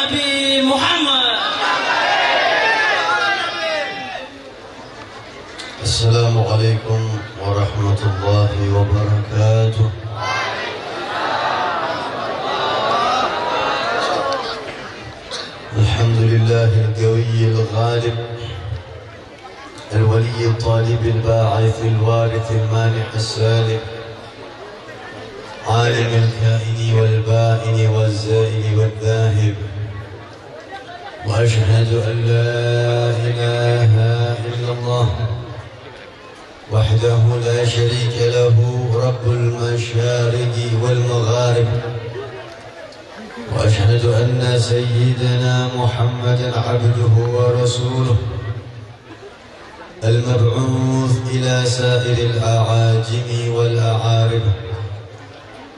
Nabi Muhammad. Assalamualaikum warahmatullahi wabarakatuh. Alhamdulillah al-qawi al-ghalib الولي الطالب الباعث الوارث المانع السالب عالم الكائن والبائن والزائل والذاهب وأشهد أن لا إله إلا الله وحده لا شريك له رب المشارق والمغارب وأشهد أن سيدنا محمدا عبده ورسوله المبعوث إلى سائر الأعاجم والأعارب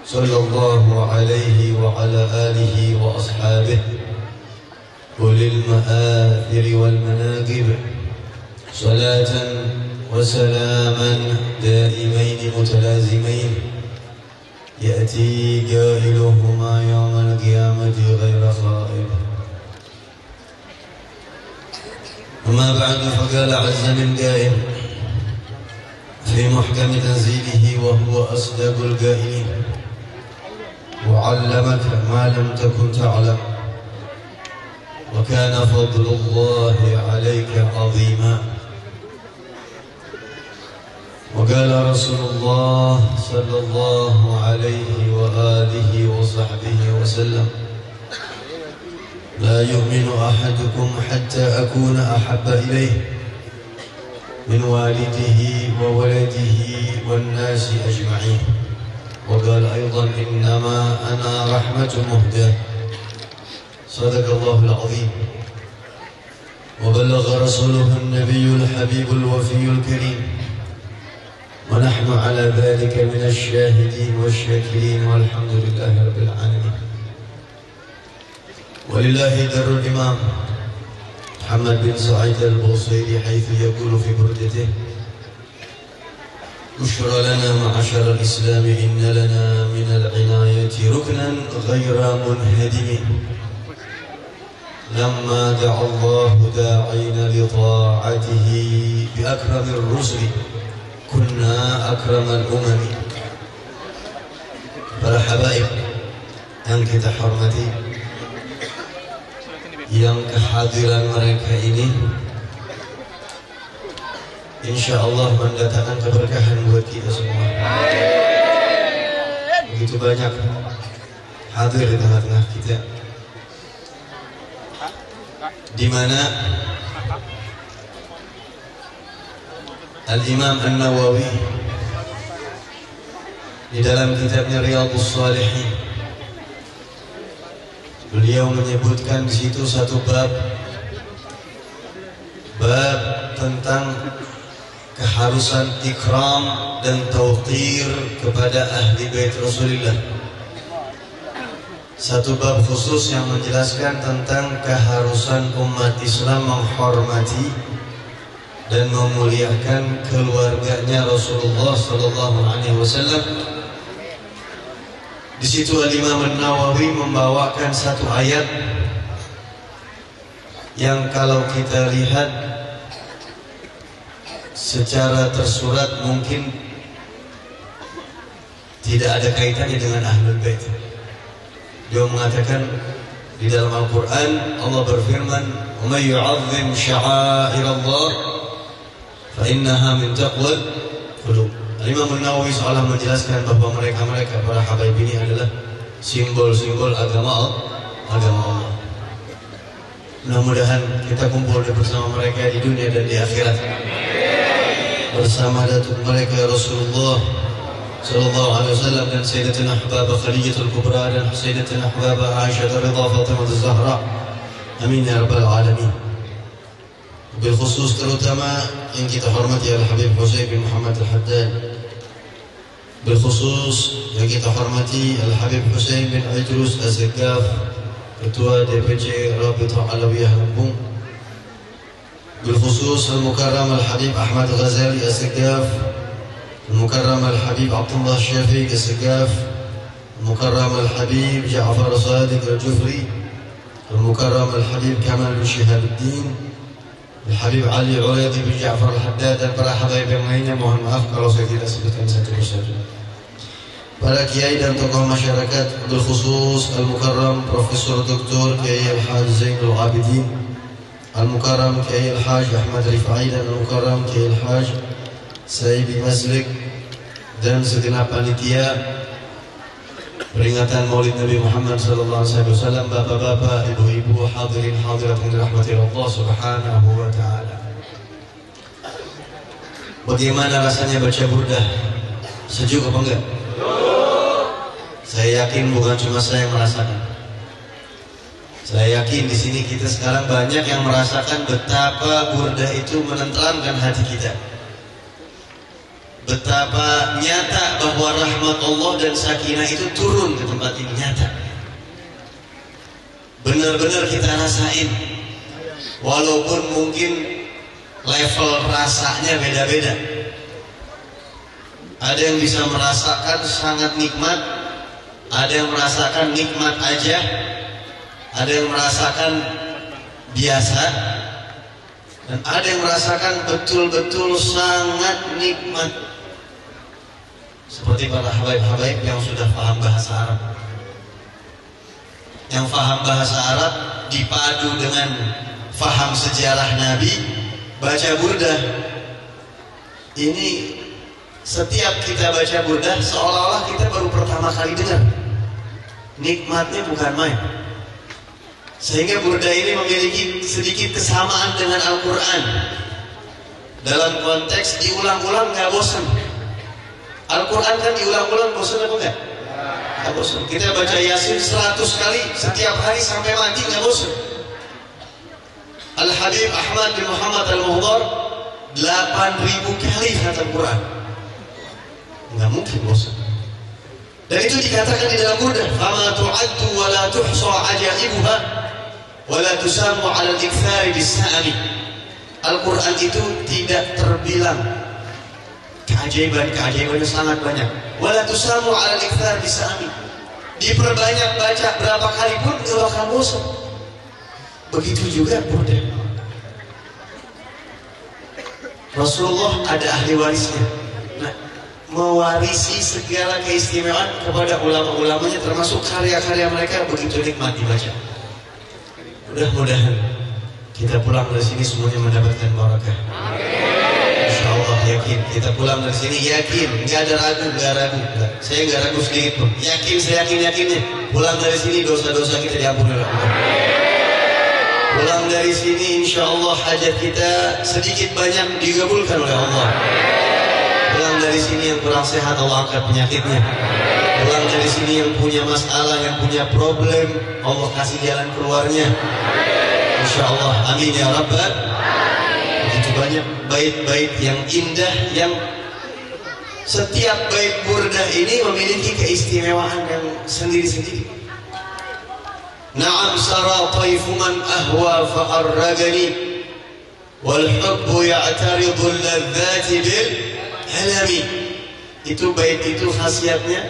صلى الله عليه وعلى آله وأصحابه أولي المآثر والمناقب صلاة وسلاما دائمين متلازمين يأتي قائلهما يوم القيامة غير خائب. أما بعد فقال عز من قائل في محكم تنزيله وهو أصدق القائلين وعلمك ما لم تكن تعلم وكان فضل الله عليك عظيما. وقال رسول الله صلى الله عليه وآله وصحبه وسلم لا يؤمن أحدكم حتى أكون أحب إليه من والده وولده والناس أجمعين. وقال أيضا إنما أنا رحمة مهداة. صدق الله العظيم وبلغ رسوله النبي الحبيب الوفي الكريم ونحن على ذلك من الشاهدين والشاكرين والحمد لله رب العالمين. ولله در الإمام محمد بن سعيد البوصيري حيث يقول في بردته بشرى لنا معشر الإسلام إن لنا من العناية ركنا غير منهدم لما دعا الله داعين لطاعته بأكرم الرسل كنا أكرم الأمم. Para habaib yang kita hormati, yang kehadiran mereka ini insya Allah mendatangkan keberkahan buat kita semua. Begitu banyak hadir di tengah-tengah kita, di mana Al-Imam An-Nawawi di dalam kitabnya Riyadhus Shalihin beliau menyebutkan di situ satu bab tentang keharusan ikram dan tauqir kepada ahli bait Rasulullah. Satu bab khusus yang menjelaskan tentang keharusan umat Islam menghormati dan memuliakan keluarganya Rasulullah sallallahu alaihi wasallam. Di situ Al-Imam An-Nawawi membawakan satu ayat yang kalau kita lihat secara tersurat mungkin tidak ada kaitannya dengan Ahlul Bait. Dia mengatakan di dalam Al-Quran, Allah berfirman, "Wa may yu'azzim sya'airallah fa innaha min taqwal qulub." Imam An-Nawawi seolah menjelaskan bahwa mereka para habaib ini adalah simbol-simbol agama Allah. Mudah-mudahan kita kumpul bersama mereka di dunia dan di akhirat. Bersama datuk mereka Rasulullah sallallahu alaihi wasallam dan Sayyidatina Habibah Khadijatul Kubra dan Sayyidatina Habibah Aisyah Ridha Fatimah Az-Zahra. Amin ya rabbal alamin. Bil khusus terutama yang kita hormati Al-Habib Husain bin Muhammad Al-Haddad. Bil khusus yang kita hormati Al-Habib Husain bin Idrus Az-Zakaf, Ketua DPC Rabitah Alawiyah Lampung. Bil khusus Al-Mukarram Al-Habib Ahmad Ghazali Az-Zakaf, Al-Mukarram Al-Habib Abdullah Syafiq Az-Zakaf, Al-Mukarram Al-Habib Ja'far Sadiq Al-Jufri, Al-Mukarram Al-Habib Kamal bin Shihabuddin, Al-Habib Ali Uraidi bin Ja'far Al-Haddad, dan para habaib yang lainnya. Mohon maaf kalau saya tidak sebutkan satu persatu. Para kiai dan tokoh masyarakat, bil khusus Al-Mukarram Profesor Dr. Kiai Al-Haj Zainul Abidin, Al-Mukarram Kiai Al-Haj Ahmad Rifai, dan Al-Mukarram Kiai Al-Haj Sayyidi Mazlik, dan segenap panitia peringatan Maulid Nabi Muhammad SAW, bapak-bapak, ibu-ibu, hadirin hadirat yang dirahmati Allah Subhanahu wa taala. Bagaimana rasanya baca burdah? Sejuk apa enggak? Saya yakin bukan cuma saya yang merasakan. Saya yakin di sini kita sekarang banyak yang merasakan betapa burdah itu menenteramkan hati kita. Betapa nyata bahwa rahmat Allah dan sakinah itu turun ke tempat ini, nyata. Benar-benar kita rasain. Walaupun mungkin level rasanya beda-beda. Ada yang bisa merasakan sangat nikmat, ada yang merasakan nikmat aja, ada yang merasakan biasa, dan ada yang merasakan betul-betul sangat nikmat. Seperti para habaib-habaib yang sudah paham bahasa Arab. Yang paham bahasa Arab dipadu dengan paham sejarah Nabi, baca burdah. Ini setiap kita baca burdah seolah-olah kita baru pertama kali dengar. Nikmatnya bukan main. Sehingga burdah ini memiliki sedikit kesamaan dengan Al-Quran. Dalam konteks diulang-ulang gak bosan. Al-Quran kan diulang-ulang, bosan apa enggak? Enggak bosan. Kita baca Yasin 100 kali setiap hari sampai mati, enggak bosan. Al-Habib Ahmad bin Muhammad Al-Muhdar 8.000 kali khatam Quran. Enggak mungkin bosan. Dan itu dikatakan di dalam burdah, "Fama tu'addu wa la tuhsa ajaibuha wa la tusamu 'ala al-ikthari bis-sa'mi." Al-Quran itu tidak terbilang. Keajaiban-keajaibannya sangat banyak. Wala tusamu 'ala al-ikthar bisami. Diperbanyak baca berapa kali pun enggak bakal bosan. Begitu juga burdah. Rasulullah ada ahli warisnya. Nah, mewarisi segala keistimewaan kepada ulama-ulamanya, termasuk karya-karya mereka begitu nikmat dibaca. Mudah-mudahan kita pulang dari sini semuanya mendapatkan barakah. Insyaallah yakin kita pulang dari sini yakin, nggak ada ragu, nggak ragu. Saya nggak ragu sedikit pun. Yakin, saya yakinnya pulang dari sini dosa-dosa kita diampuni oleh Allah. Pulang dari sini insyaallah hajat kita sedikit banyak dikabulkan oleh Allah. Pulang dari sini yang kurang sehat Allah angkat penyakitnya. Pulang dari sini yang punya masalah, yang punya problem, Allah kasih jalan keluarnya. Insyaallah, amin ya rabbal. Begitu banyak bait-bait yang indah, yang setiap bait burdah ini memiliki keistimewaan yang sendiri-sendiri. Na'am sara taifu man ahwa fa'arragani wal hubbu ya'taridu al-ladzati bil alami. Itu bait itu khasiatnya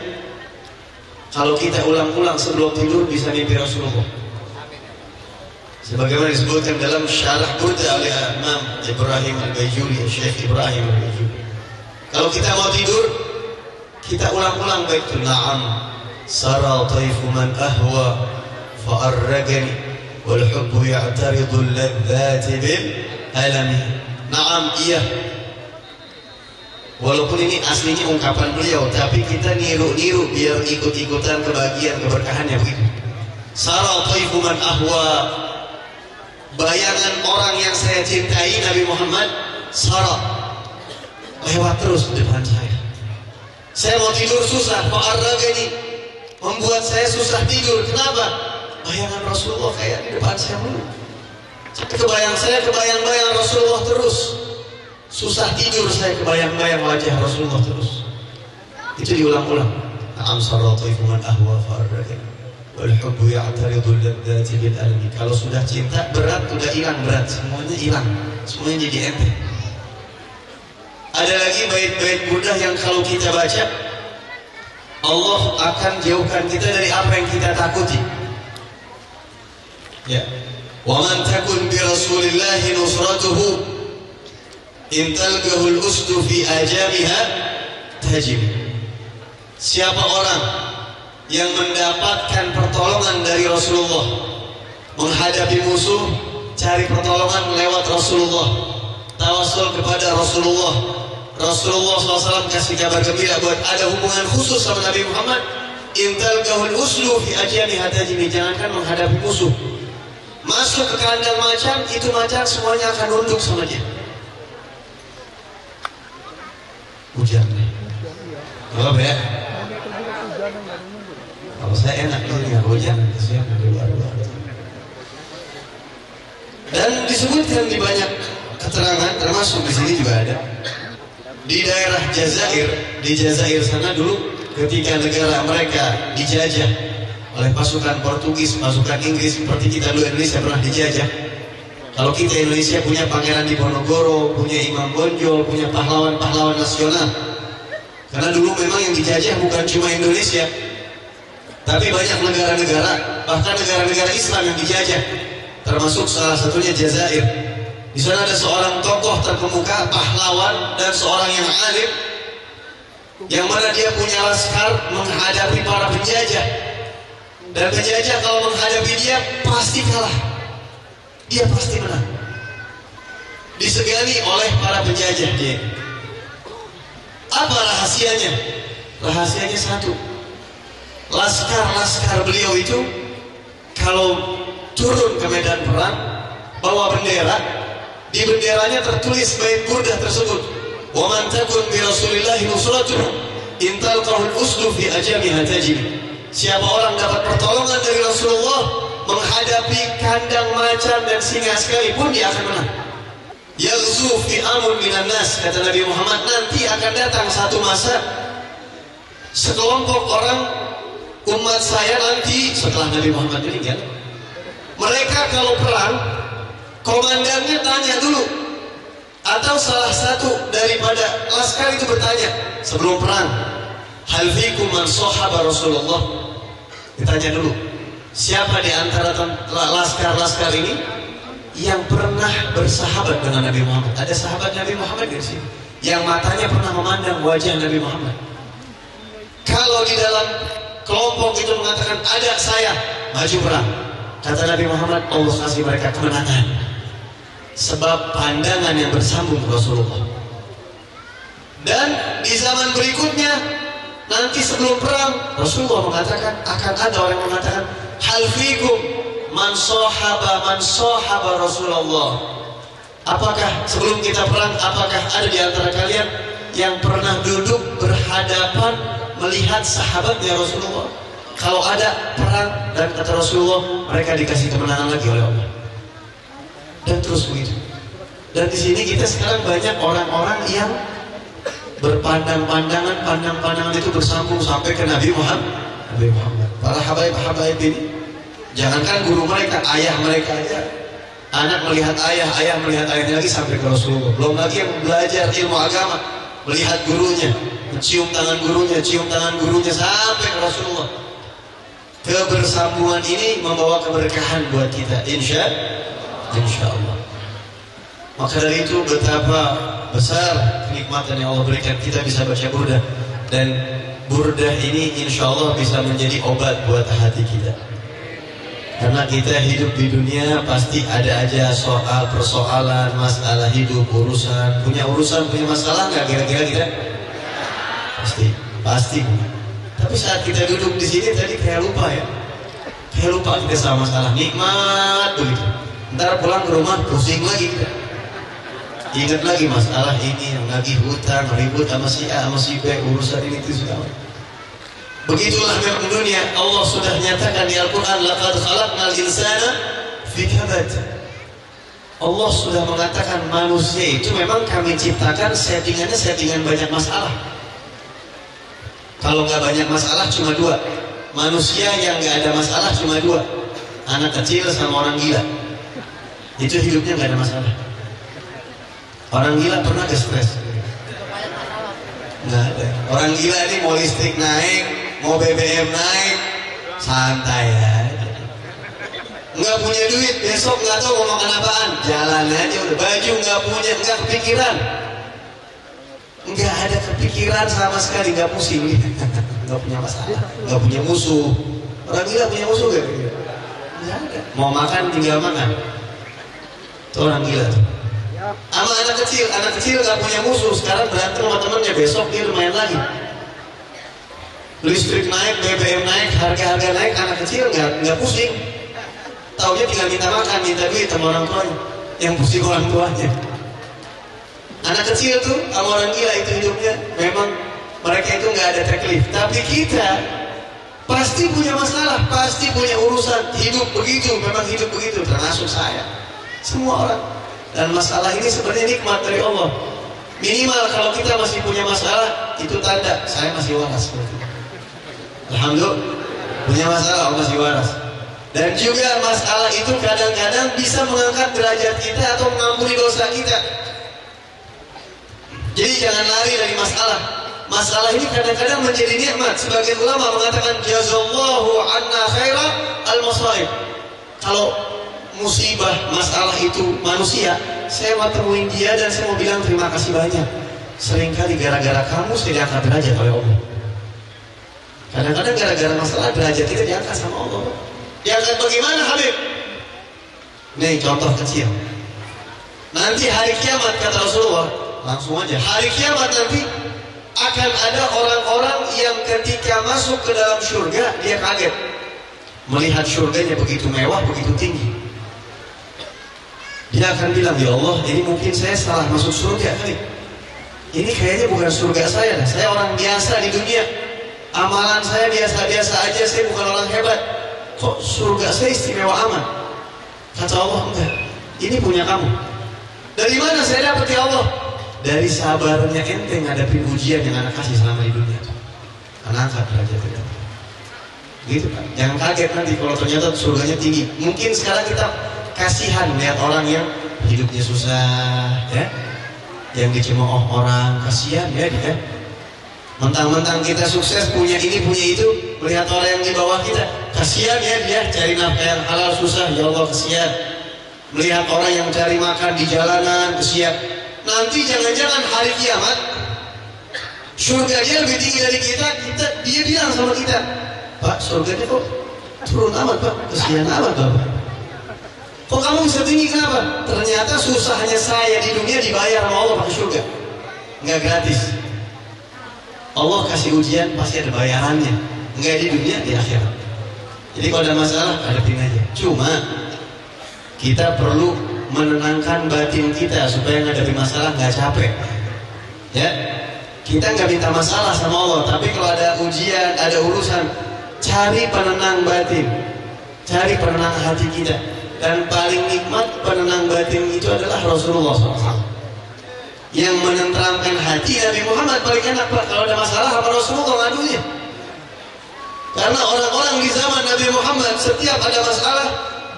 kalau kita ulang-ulang sebelum tidur bisa mimpi Rasulullah. Sebagaimana disebutkan dalam syarah burdah oleh Imam Ibrahim Al-Bajuri, Syekh Ibrahim Al-Bajuri. Kalau kita mau tidur, kita ulang-ulang bait itu. Na'am sara taifu man ahwa fa'arragani wal hubbu ya'taridu al-ladzati bil alami. Na'am, iya. Walaupun ini aslinya ungkapan beliau, tapi kita niru-niru biar ikut-ikutan kebahagiaan keberkahannya begitu. Sara taifu man ahwa, bayangan orang yang saya cintai Nabi Muhammad sara lewat terus di depan saya. Saya mau tidur susah, fa'arragani, membuat saya susah tidur. Kenapa? Bayangan Rasulullah kayak di depan saya mulu. Kebayang-bayang Rasulullah terus. Susah tidur saya, kebayang-bayang wajah Rasulullah terus. Itu diulang-ulang. Na'am sara taifu man ahwa fa'arragani wal hubbu ya'taridu al-ladzati bil alami. Kalau sudah cinta berat, udah hilang berat, semuanya hilang, semuanya jadi enteng. Ada lagi bait-bait burdah yang kalau kita baca, Allah akan jauhkan kita dari apa yang kita takuti. Ya. Wa man takun bi Rasulillah nusratuhu in talqahul usdu fi ajamiha tajib. Siapa orang yang mendapatkan pertolongan dari Rasulullah menghadapi musuh, cari pertolongan lewat Rasulullah, tawasul kepada Rasulullah. Rasulullah SAW kasih kabar gembira buat ada hubungan khusus sama Nabi Muhammad. Intal kahul uslu fi ajami hatajimi, jangankan menghadapi musuh, masuk ke kandang macan, itu macan semuanya akan nunduk sama dia. Hujan nih, apa ya? Kalau saya enak ini nggak hujan, saya nggak luar. Dan disebutkan di banyak keterangan, termasuk di sini juga ada. Di daerah Jazair, di Jazair sana dulu ketika negara mereka dijajah oleh pasukan Portugis, pasukan Inggris, seperti kita dulu Indonesia pernah dijajah. Kalau kita Indonesia punya Pangeran Diponegoro, punya Imam Bonjol, punya pahlawan-pahlawan nasional. Karena dulu memang yang dijajah bukan cuma Indonesia, tapi banyak negara-negara, bahkan negara-negara Islam yang dijajah, termasuk salah satunya Jazair. Di sana ada seorang tokoh terkemuka, pahlawan dan seorang yang alim, yang mana dia punya laskar menghadapi para penjajah. Dan penjajah kalau menghadapi dia pasti kalah, dia pasti menang. Disegani oleh para penjajah dia. Apa rahasianya? Rahasianya satu, laskar-laskar beliau itu kalau turun ke medan perang bawa bendera, di benderanya tertulis bait burdah tersebut, wa man takun bi Rasulillah nusratuhu in talqahul usdu fi ajamiha tajib. Siapa orang dapat pertolongan dari Rasulullah menghadapi kandang macan dan singa sekalipun, dia akan menang. Yaghzu fi amun minan nas, kata Nabi Muhammad, nanti akan datang satu masa sekelompok orang umat saya nanti setelah Nabi Muhammad meninggal, mereka kalau perang komandannya tanya dulu, atau salah satu daripada laskar itu bertanya sebelum perang, hal fikum man sahaba Rasulullah. Ditanya dulu, siapa di antara laskar-laskar ini yang pernah bersahabat dengan Nabi Muhammad? Ada sahabat Nabi Muhammad di sini yang matanya pernah memandang wajah Nabi Muhammad. Kalau di dalam kelompok itu mengatakan ada saya, maju perang. Kata Nabi Muhammad, Allah kasih mereka kemenangan, sebab pandangan yang bersambung Rasulullah. Dan di zaman berikutnya, nanti sebelum perang, Rasulullah mengatakan akan ada orang yang mengatakan, hal fikum man sahaba Rasulullah. Apakah sebelum kita perang, apakah ada di antara kalian yang pernah duduk berhadapan melihat sahabatnya Rasulullah? Kalau ada perang dan kata Rasulullah, mereka dikasih kemenangan lagi oleh Allah. Dan terus begitu. Dan di sini kita sekarang banyak orang-orang yang berpandang-pandangan, pandang-pandangan itu bersambung sampai ke Nabi Muhammad. Para habaib-habaib ini, jangankan guru mereka, ayah mereka aja. Anak melihat ayah, ayah melihat ayahnya lagi sampai ke Rasulullah. Belum lagi yang belajar ilmu agama, melihat gurunya, mencium tangan gurunya sampai ke Rasulullah. Kebersambungan ini membawa keberkahan buat kita, insya Allah. Maka dari itu betapa besar kenikmatan yang Allah berikan, kita bisa baca burdah, dan burdah ini insya Allah bisa menjadi obat buat hati kita. Karena kita hidup di dunia pasti ada aja soal persoalan, masalah hidup, urusan, punya masalah nggak kira-kira kita? Pasti. Tapi saat kita duduk di sini tadi kayak lupa kita sama masalah, nikmat begitu. Ntar pulang ke rumah pusing lagi kita. Ingat lagi masalah ini, yang lagi hutang, ribut sama si A, sama si B, urusan ini itu segala. Begitulah memang dunia. Allah sudah nyatakan di Al-Quran, laqad khalaqnal insana fi kabad. Allah sudah mengatakan manusia itu memang kami ciptakan settingan banyak masalah. Kalau nggak banyak masalah cuma dua. Manusia yang nggak ada masalah cuma dua, anak kecil sama orang gila. Itu hidupnya nggak ada masalah. Orang gila pernah ke stres? Nggak ada. Orang gila ini mau listrik naik, mau BBM naik, santai aja. nggak punya duit, besok nggak tahu mau makan apaan, jalan aja udah. Baju nggak punya, nggak kepikiran, nggak ada kepikiran sama sekali, nggak pusing, nggak punya masalah, nggak punya musuh. Orang gila punya musuh gak? Nggak ada. Mau makan tinggal makan. Itu orang gila tuh. Sama anak kecil nggak punya musuh. Sekarang berantem sama temennya, besok dia lumayan lagi. Listrik naik, BBM naik, harga-harga naik, anak kecil nggak pusing. Taunya tinggal minta makan, minta duit sama orang tuanya. Yang pusing orang tuanya. Anak kecil tuh sama orang gila itu hidupnya. Memang mereka itu nggak ada taklif. Tapi kita pasti punya masalah, pasti punya urusan. Hidup begitu, memang hidup begitu. Termasuk saya, semua orang. Dan masalah ini sebenarnya nikmat dari Allah. Minimal kalau kita masih punya masalah, itu tanda saya masih waras. Alhamdulillah, punya masalah masih waras. Dan juga masalah itu kadang-kadang bisa mengangkat derajat kita atau mengampuni dosa kita. Jadi jangan lari dari masalah. Masalah ini kadang-kadang menjadi nikmat. Sebagian ulama mengatakan jazallahu anna khaira al-masaib. Kalau musibah, masalah itu manusia, saya mau temuin dia dan saya mau bilang terima kasih banyak. Seringkali gara-gara kamu saya diangkat derajat oleh Allah. Kadang-kadang gara-gara masalah derajat kita diangkat sama Allah. Diangkat bagaimana Habib? Nih contoh kecil. Nanti hari kiamat kata Rasulullah, langsung aja, hari kiamat nanti akan ada orang-orang yang ketika masuk ke dalam surga dia kaget melihat surganya begitu mewah, begitu tinggi. Dia akan bilang, ya Allah, ini mungkin saya salah masuk surga kali. Ini kayaknya bukan surga saya. Saya orang biasa di dunia, amalan saya biasa-biasa aja, saya bukan orang hebat. Kok surga saya istimewa amat? Kata Allah, enggak, ini punya kamu. Dari mana saya dapat ya Allah? Dari sabarnya ente ngadepin ujian yang anak kasih selama di dunia. Karena angkat derajat kita. Gitu kan? Jangan kaget nanti kalau ternyata surganya tinggi. Mungkin sekarang kita kasihan lihat orang yang hidupnya susah, ya, yang dicemooh orang, kasihan ya dia. Mentang-mentang kita sukses, punya ini punya itu, melihat orang yang di bawah kita, kasihan ya dia cari nafkah yang halal susah, ya Allah kasihan. Melihat orang yang cari makan di jalanan, kasihan. Nanti jangan-jangan hari kiamat surga dia lebih tinggi dari kita, dia bilang sama kita, Pak, surganya kok turun amat Pak, kasihan amat Bapak. Kok kamu bisa tinggi, kenapa? Ternyata susahnya saya di dunia dibayar sama Allah pakai surga. Nggak gratis. Allah kasih ujian pasti ada bayarannya. Nggak di dunia, di akhirat. Jadi kalau ada masalah, hadapin aja. Cuma kita perlu menenangkan batin kita supaya ngadepin masalah nggak capek. Ya, kita nggak minta masalah sama Allah, tapi kalau ada ujian, ada urusan, cari penenang batin, cari penenang hati kita. Dan paling nikmat penenang batin itu adalah Rasulullah SAW. Yang menenteramkan hati Nabi Muhammad paling enak Pak. Kalau ada masalah apa Rasulullah ngadunya. Karena orang-orang di zaman Nabi Muhammad setiap ada masalah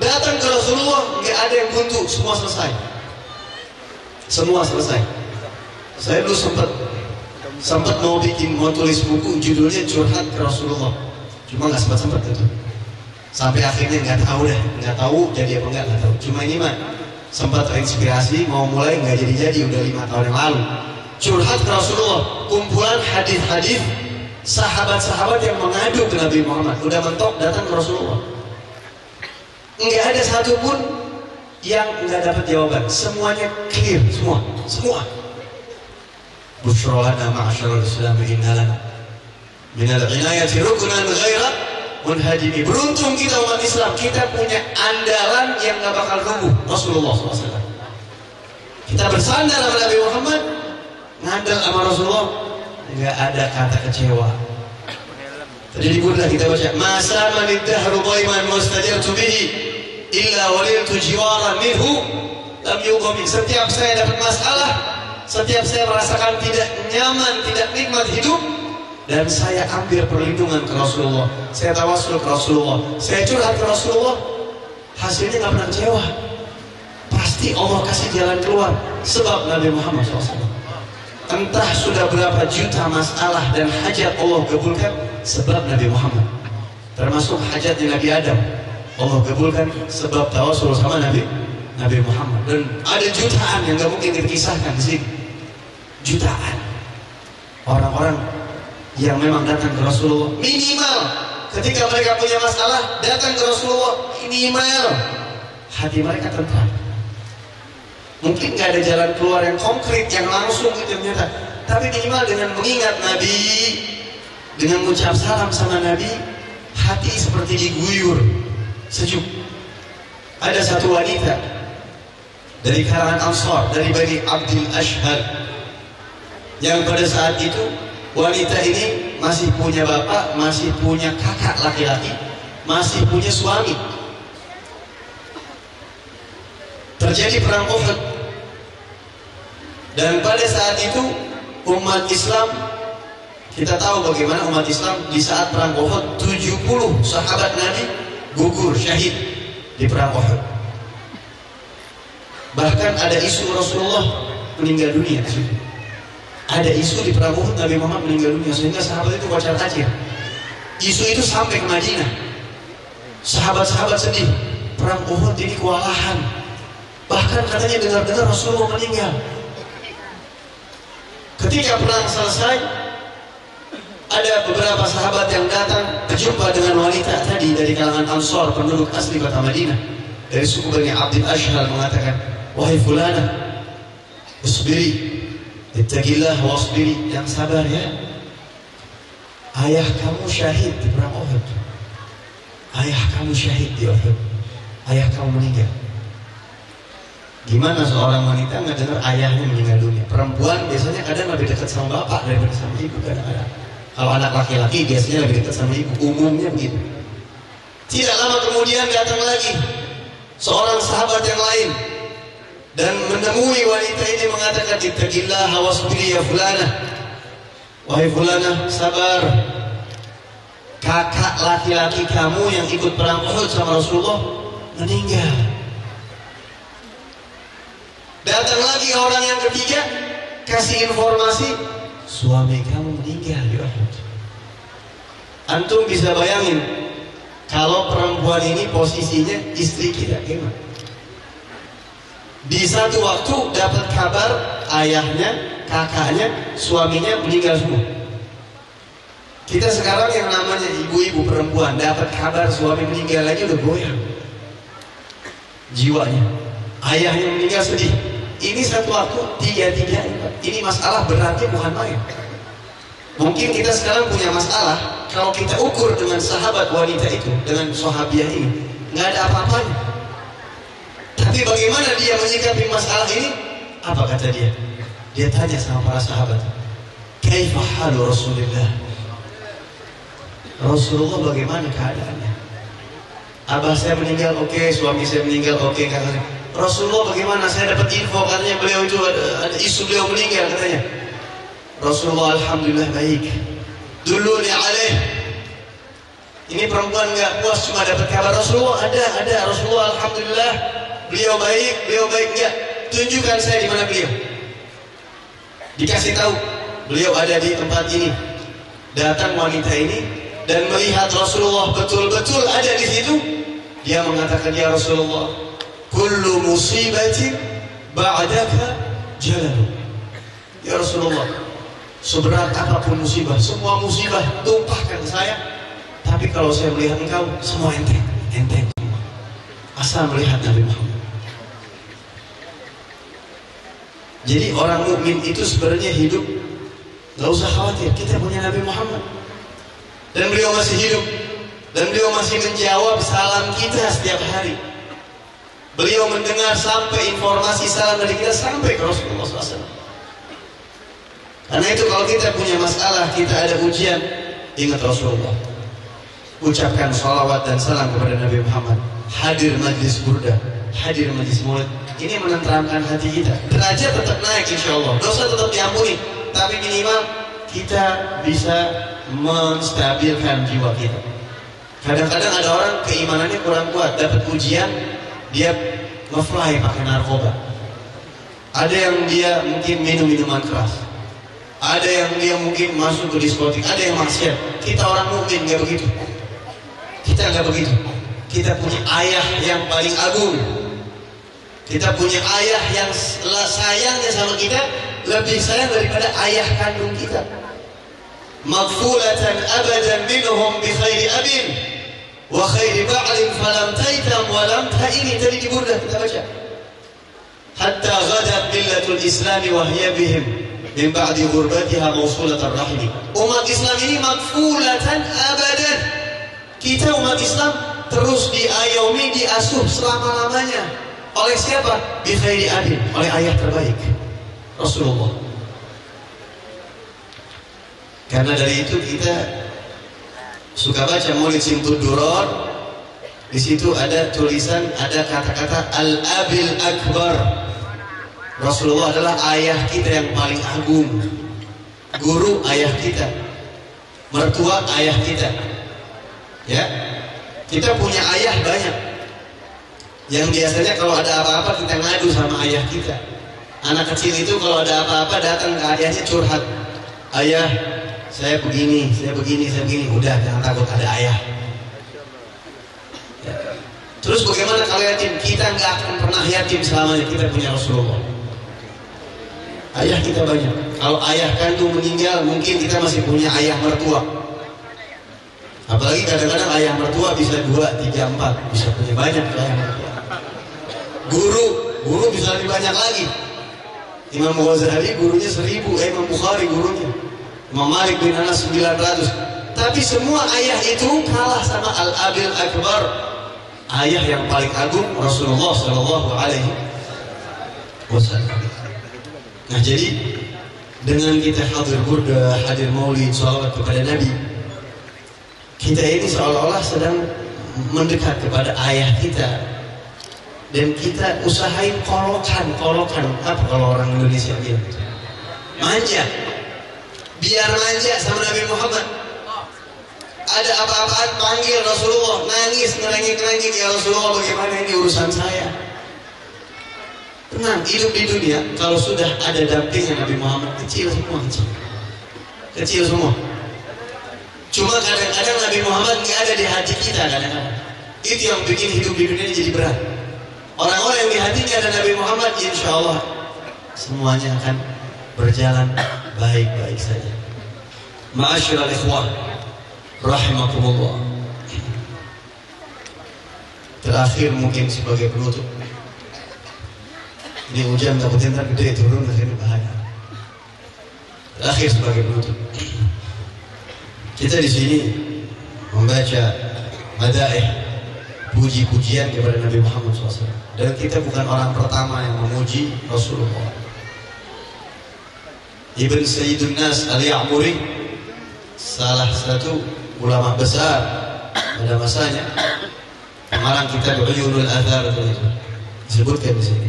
datang ke Rasulullah, nggak ada yang buntu, semua selesai. Semua selesai. Saya dulu sempat mau tulis buku judulnya Curhat ke Rasulullah. Cuma nggak sempat itu. Sampai akhirnya nggak tahu jadi apa nggak tahu. Cuma ini mah sempat terinspirasi mau mulai nggak jadi udah 5 tahun yang lalu. Curhat ke Rasulullah, kumpulan hadis-hadis sahabat-sahabat yang mengadu ke Nabi Muhammad, udah mentok datang ke Rasulullah. Nggak ada satupun yang nggak dapat jawaban, semuanya clear, semua. Busyra lana ma'asyiral Islam inna lana minal inayati ruknan ghaira munhadimi. Beruntung kita umat Islam, kita punya andalan yang gak bakal rubuh, Rasulullah SAW. Kita bersandar sama Nabi Muhammad, ngandal sama Rasulullah, gak ada kata kecewa. Tadi di Burdah kita baca, masa manidahru dhaiman mustajartu bihi illa waliltu jiwaran minhu lam yughami. Setiap saya dapat masalah, setiap saya merasakan tidak nyaman, tidak nikmat hidup, dan saya ambil perlindungan ke Rasulullah, saya tawassul ke Rasulullah, saya curhat ke Rasulullah, hasilnya gak pernah kecewa. Pasti Allah kasih jalan keluar. Sebab Nabi Muhammad SAW, entah sudah berapa juta masalah dan hajat Allah kabulkan sebab Nabi Muhammad. Termasuk hajatnya Nabi Adam. Allah kabulkan sebab tawasul sama Nabi Muhammad. Dan ada jutaan yang gak mungkin dikisahkan di sini. Jutaan orang-orang yang memang datang ke Rasulullah. Minimal ketika mereka punya masalah datang ke Rasulullah, minimal hati mereka tentram. Mungkin gak ada jalan keluar yang konkret, yang langsung gitu ternyata, tapi minimal dengan mengingat Nabi, dengan mengucap salam sama Nabi, hati seperti diguyur, sejuk. Ada satu wanita dari kalangan Ansar, dari Bani Abdul Ashhal, yang pada saat itu wanita ini masih punya bapak, masih punya kakak laki-laki, masih punya suami. Terjadi perang Uhud, dan pada saat itu umat Islam, kita tahu bagaimana umat Islam di saat perang Uhud 70 sahabat Nabi gugur syahid di perang Uhud. Bahkan ada isu Rasulullah meninggal dunia. Ada isu di perang Uhud Nabi Muhammad meninggal dunia, sehingga sahabat itu kocar kacir. Isu itu sampai ke Madinah. Sahabat-sahabat sedih, perang Uhud ini kewalahan. Bahkan katanya dengar-dengar Rasulullah meninggal. Ketika perang selesai, ada beberapa sahabat yang datang berjumpa dengan wanita tadi dari kalangan Ansar, penduduk asli kota Madinah, dari suku Bani Abdul Ashhal, mengatakan, wahai fulana, usbiri, ittaqillah wasbiri, yang sabar ya. Ayah kamu syahid di perang Uhud. Ayah kamu syahid di Uhud. Ayah kamu meninggal. Gimana seorang wanita nggak dengar ayahnya meninggal dunia? Perempuan biasanya kadang lebih dekat sama bapak daripada sama ibu, kadang-kadang. Kalau anak laki-laki biasanya lebih dekat sama ibu, umumnya begitu. Tidak lama kemudian datang lagi seorang sahabat yang lain dan menemui wanita ini, mengatakan, ittaqillah wasbiri ya fulana. Wahai fulana, sabar. Kakak laki-laki kamu yang ikut perang Uhud sama Rasulullah meninggal. Datang lagi orang yang ketiga, kasih informasi, suami kamu meninggal di Uhud. Antum bisa bayangin kalau perempuan ini posisinya istri kita gimana? Di satu waktu dapat kabar ayahnya, kakaknya, suaminya meninggal semua. Kita sekarang yang namanya ibu-ibu perempuan dapat kabar suami meninggal lagi udah goyang jiwanya. Ayahnya meninggal sedih. Ini satu waktu tiga-tiga. Ini masalah beratnya bukan main. Mungkin kita sekarang punya masalah, kalau kita ukur dengan sahabat wanita itu, dengan sahabiah ini, nggak ada apa-apanya. Tapi bagaimana dia menyikapi masalah ini? Apa kata dia? Dia tanya sama para sahabat, kaifa halu Rasulullah? Rasulullah bagaimana keadaannya? Abah saya meninggal, oke. Suami saya meninggal, oke. Katanya, Rasulullah bagaimana? Saya dapat info katanya beliau itu ada isu beliau meninggal katanya. Rasulullah alhamdulillah baik. Duluni alaih. Ini perempuan nggak puas cuma dapat kabar Rasulullah ada. Rasulullah alhamdulillah beliau baik nggak? Tunjukkan saya di mana beliau. Dikasih tahu beliau ada di tempat ini. Datang wanita ini dan melihat Rasulullah betul-betul ada di situ. Dia mengatakan, ya Rasulullah, kullu musibatin ba'daka jalal. Ya Rasulullah, seberat apapun musibah, semua musibah tumpahkan ke saya. Tapi kalau saya melihat engkau, semua enteng. Asal melihat Nabi Muhammad. Jadi orang mukmin itu sebenarnya hidup, gak usah khawatir, kita punya Nabi Muhammad. Dan beliau masih hidup. Dan beliau masih menjawab salam kita setiap hari. Beliau mendengar sampai informasi salam dari kita sampai ke Rasulullah SAW. Karena itu kalau kita punya masalah, kita ada ujian, ingat Rasulullah. Ucapkan salawat dan salam kepada Nabi Muhammad. Hadir majlis burda, hadir majlis maulid. Ini menenteramkan hati kita. Derajat tetap naik insya Allah. Dosa tetap diampuni. Tapi minimal kita bisa menstabilkan jiwa kita. Kadang-kadang ada orang keimanannya kurang kuat, dapat ujian, dia nge-fly pakai narkoba. Ada yang dia mungkin minum minuman keras. Ada yang dia mungkin masuk ke diskotik, ada yang maksiat. Kita orang mukmin nggak begitu. Kita nggak begitu. kita punya ayah yang paling agung. Kita punya ayah yang sayangnya sama kita lebih sayang daripada ayah kandung kita. Maghfulatan abadan minhum bi khairi abin wa khairi ba'lin falam taitam wa lam ta'ini. Tadi di Burdah kita baca. Hatta ghadat millatul Islam wa hiya bihim min ba'di ghurbatiha mawsulatan rahimi. Umat Islam ini maghfulatan abadan. Kita umat Islam terus diayomi, diasuh selama-lamanya. Oleh siapa? Bi khairi abin, oleh ayah terbaik, Rasulullah. Karena dari itu kita suka baca Maulid Simtud Duror. Di situ ada tulisan, ada kata-kata Al-Abil Akbar. Rasulullah adalah ayah kita yang paling agung. Guru ayah kita, mertua ayah kita. Ya, kita punya ayah banyak. Yang biasanya kalau ada apa-apa kita ngadu sama ayah kita. Anak kecil itu kalau ada apa-apa datang ke ayahnya curhat. Ayah, saya begini. Udah, jangan takut, ada ayah. Ya. Terus bagaimana kalau yatim? Kita nggak akan pernah yatim selamanya. Kita punya Rasulullah. Ayah kita banyak. Kalau ayah kandung meninggal, mungkin kita masih punya ayah mertua. Apalagi kadang-kadang ayah mertua bisa 2, 3, 4. Bisa punya banyak ayah mertua. Guru bisa lebih banyak lagi. Imam Ghazali gurunya 1000, Imam Bukhari gurunya, Imam Malik bin Anas 900. Tapi semua ayah itu kalah sama Al-Abil Akbar, ayah yang paling agung, Rasulullah Sallallahu Alaihi Wasallam. Nah, jadi dengan kita hadir burda, hadir maulid, sholawat kepada Nabi, kita ini seolah-olah sedang mendekat kepada ayah kita. Dan kita usahain kolokan. Apa kalau orang Indonesia bilang? Manja. Biar manja sama Nabi Muhammad. Ada apa-apaan panggil Rasulullah, nangis, ngerengek-ngerengek, ya Rasulullah bagaimana ini urusan saya. Tenang, hidup di dunia kalau sudah ada dampingan Nabi Muhammad, kecil semua. Cuma kadang-kadang Nabi Muhammad nggak ada di hati kita kadang-kadang. Itu yang bikin hidup di dunia ini jadi berat. Orang-orang yang di hatinya ada Nabi Muhammad, insya Allah semuanya akan berjalan baik-baik saja. Ma'asyiral ikhwah rahimakumullah. Terakhir mungkin sebagai penutup. Ini hujan takutnya ntar gede turun, akhirnya bahaya. Terakhir sebagai penutup. Kita di sini membaca madaih, puji-pujian kepada Nabi Muhammad SAW. Dan kita bukan orang pertama yang memuji Rasulullah. Ibn Sayyidun Nas Al-Ya'muri, salah satu ulama besar pada masanya, pengarang kitab Uyunul Athar itu disebutkan di sini.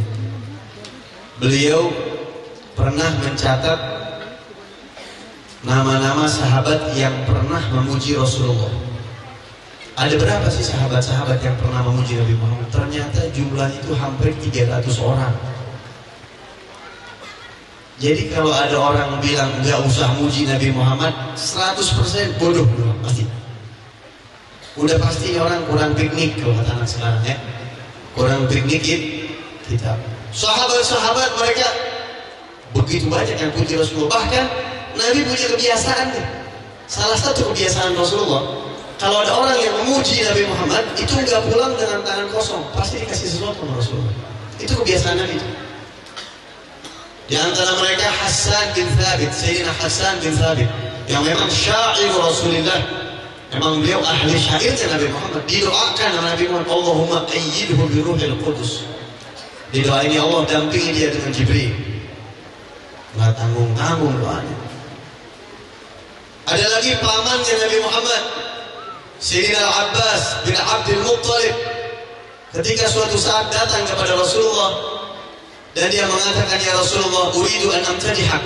Beliau pernah mencatat nama-nama sahabat yang pernah memuji Rasulullah. Ada berapa sih sahabat-sahabat yang pernah memuji Nabi Muhammad? Ternyata jumlahnya itu hampir 300 orang. Jadi kalau ada orang bilang nggak usah muji Nabi Muhammad, 100% bodoh pasti. Udah pasti orang kurang piknik kalau kata anak sekarang ya. Kurang piknik kita. Sahabat-sahabat mereka begitu banyak yang puji Rasulullah. Bahkan Nabi punya kebiasaan nih. Salah satu kebiasaan Rasulullah, kalau ada orang yang memuji Nabi Muhammad, itu nggak pulang dengan tangan kosong, pasti dikasih sesuatu sama Rasulullah. Itu kebiasaan Nabi. Di antara mereka Hasan bin Thabit, Sayyidina Hasan bin Thabit, yang memang syair Rasulullah, memang beliau ahli syairnya Nabi Muhammad. Didoakan oleh Nabi Muhammad, Allahumma ayyidhu bi ruhil qudus. Didoain ya Allah, dampingi dia dengan Jibril. Nggak tanggung-tanggung doanya. Ada lagi pamannya Nabi Muhammad, Sayyidina Abbas bin Abdul Muttalib, ketika suatu saat datang kepada Rasulullah dan dia mengatakan, ya Rasulullah, uridu an amtadihak.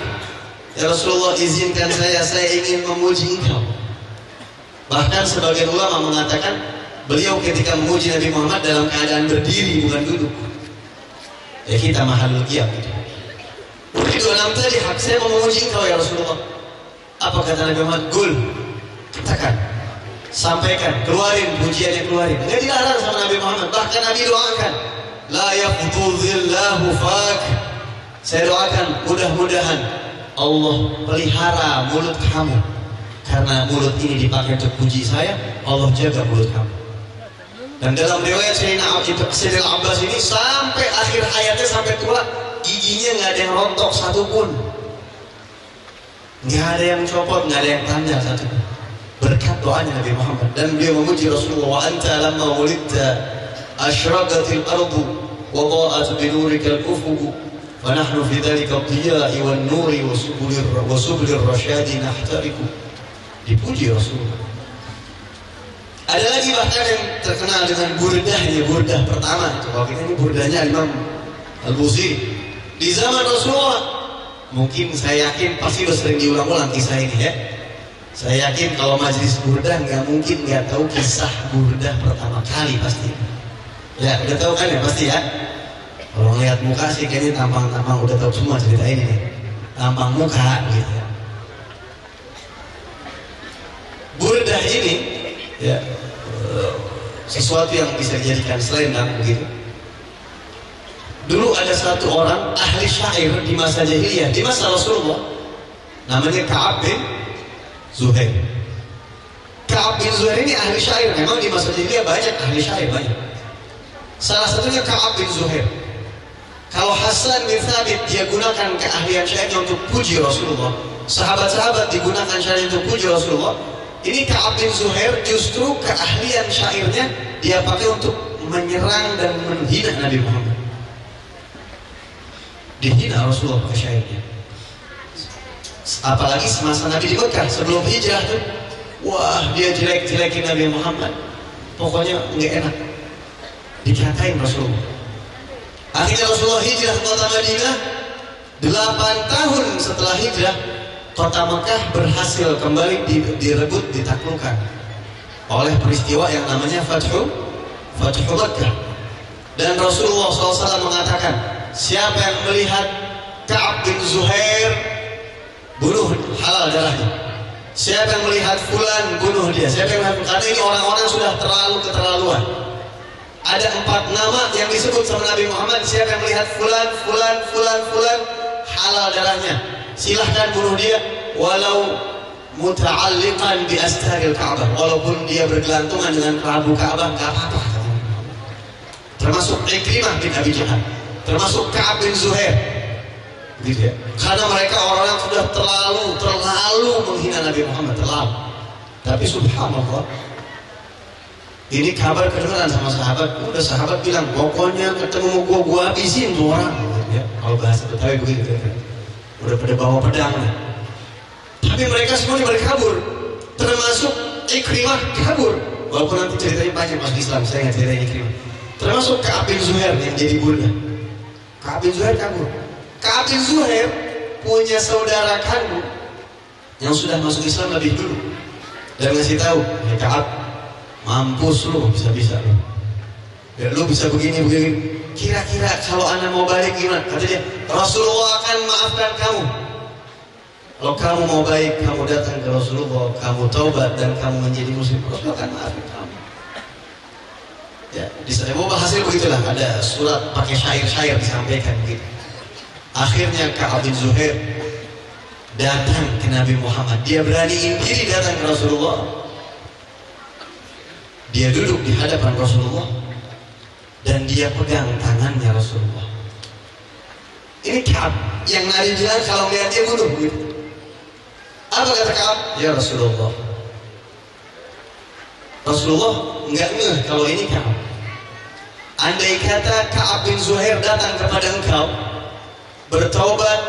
Ya Rasulullah, izinkan saya ingin memuji engkau. Bahkan sebagian ulama mengatakan beliau ketika memuji Nabi Muhammad dalam keadaan berdiri bukan duduk. Ya kita mahalul qiyam. Uridu an amtadihak, saya mau memuji engkau ya Rasulullah. Apa kata Nabi Muhammad? Qul, katakan. sampaikan, keluarin pujiannya, keluarin. Enggak dilarang sama Nabi Muhammad. Bahkan Nabi doakan, la yaqdudhillahu fak. Saya doakan mudah-mudahan Allah pelihara mulut kamu, karena mulut ini dipakai untuk puji saya. Allah jaga mulut kamu. Dan dalam riwayat Sayyidina Abbas ini sampai akhir hayatnya, sampai tua, giginya nggak ada yang rontok satupun, nggak ada yang copot, nggak ada yang tanda satupun, berkat doanya Nabi Muhammad. Dan beliau memuji Rasulullah, wa anta lamma wulidta asyraqatil ardu wa dha'at bi nurikal ufuq wa nahnu fi dhalika ad-diya'i wan nuri wa subulir rasyadi nahtariku. Dipuji Rasulullah. Ada lagi bahkan yang terkenal dengan burdahnya, burdah pertama itu. Kalau kita ini burdahnya Imam Al-Busiri di zaman Rasulullah. Mungkin saya yakin pasti udah sering diulang-ulang kisah ini ya. Saya yakin kalau majelis burdah nggak mungkin nggak tahu kisah burdah pertama kali pasti. Ya udah tahu kan ya pasti ya. Kalau ngeliat muka sih kayaknya tampang-tampang udah tahu semua cerita ini nih. Tampang muka gitu ya. Burdah ini ya sesuatu yang bisa dijadikan selendang begitu. Dulu ada satu orang ahli syair di masa jahiliyah, di masa Rasulullah, namanya Ka'ab bin Zuhair. Ka'ab bin Zuhair ini ahli syair. Memang di masa jahiliyah banyak ahli syair, banyak. Salah satunya Ka'ab bin Zuhair. Kalau Hasan bin Thabit dia gunakan keahlian syairnya untuk puji Rasulullah, sahabat-sahabat digunakan syair untuk puji Rasulullah. Ini Ka'ab bin Zuhair justru keahlian syairnya dia pakai untuk menyerang dan menghina Nabi Muhammad. Dihina Rasulullah pakai syairnya. Apalagi semasa Nabi di Mekah sebelum hijrah tuh, wah dia jelek-jelekin Nabi Muhammad. Pokoknya nggak enak, dikatain Rasulullah. Akhirnya Rasulullah hijrah ke kota Madinah. 8 tahun setelah hijrah, kota Mekah berhasil kembali direbut, ditaklukkan oleh peristiwa yang namanya Fathu Mekah. Dan Rasulullah SAW mengatakan, siapa yang melihat Ka'ab bin Zuhair, bunuh, halal darahnya. Siapa yang melihat fulan, bunuh dia. Siapa yang melihat, karena ini orang-orang sudah terlalu keterlaluan. Ada 4 nama yang disebut sama Nabi Muhammad. Siapa yang melihat fulan, halal darahnya, silahkan bunuh dia, walau muta'alliqan bi astaril Ka'bah, walaupun dia bergelantungan dengan kelabu Ka'bah, nggak apa-apa. Termasuk Ikrimah bin Abi Jahal, termasuk Ka'ab bin Zuhair, gitu ya. Karena mereka orang-orang sudah terlalu menghina Nabi Muhammad, terlalu. Tapi subhanallah, ini kabar kedengaran sama sahabat. Udah sahabat bilang, pokoknya ketemu gua habisin tuh orang. Ya, kalau bahasa Betawi begitu. Udah pada bawa pedang nih. Tapi mereka semuanya kabur, termasuk Ikrimah kabur. Walaupun nanti ceritanya panjang pas Islam, saya nggak ceritain Ikrimah. Termasuk Ka'ab bin Zuhair yang jadi burdah. Ka'ab bin Zuhair kabur. Ka'ab bin Zuhair punya saudara kandung yang sudah masuk Islam lebih dulu, dan ngasih tahu, ya Ka'ab, mampus lu, bisa-bisa lu. Ya lu bisa begini. Kira-kira kalau anak mau balik gimana? Kata dia, Rasulullah akan maafkan kamu. Kalau kamu mau baik, kamu datang ke Rasulullah, kamu taubat dan kamu menjadi muslim, Rasulullah akan maafkan kamu. Ya, di sana hasil begitulah. Ada surat pakai syair-syair disampaikan begitu. Akhirnya Ka'ab bin Zuhair datang ke Nabi Muhammad. Dia beraniin diri datang ke Rasulullah. Dia duduk di hadapan Rasulullah dan dia pegang tangannya Rasulullah. Ini Ka'ab yang Nabi bilang kalau melihat dia bunuh gitu. Apa kata Ka'ab? Ya Rasulullah. Rasulullah enggak ngeh kalau ini Ka'ab. Andai kata Ka'ab bin Zuhair datang kepada engkau, bertaubat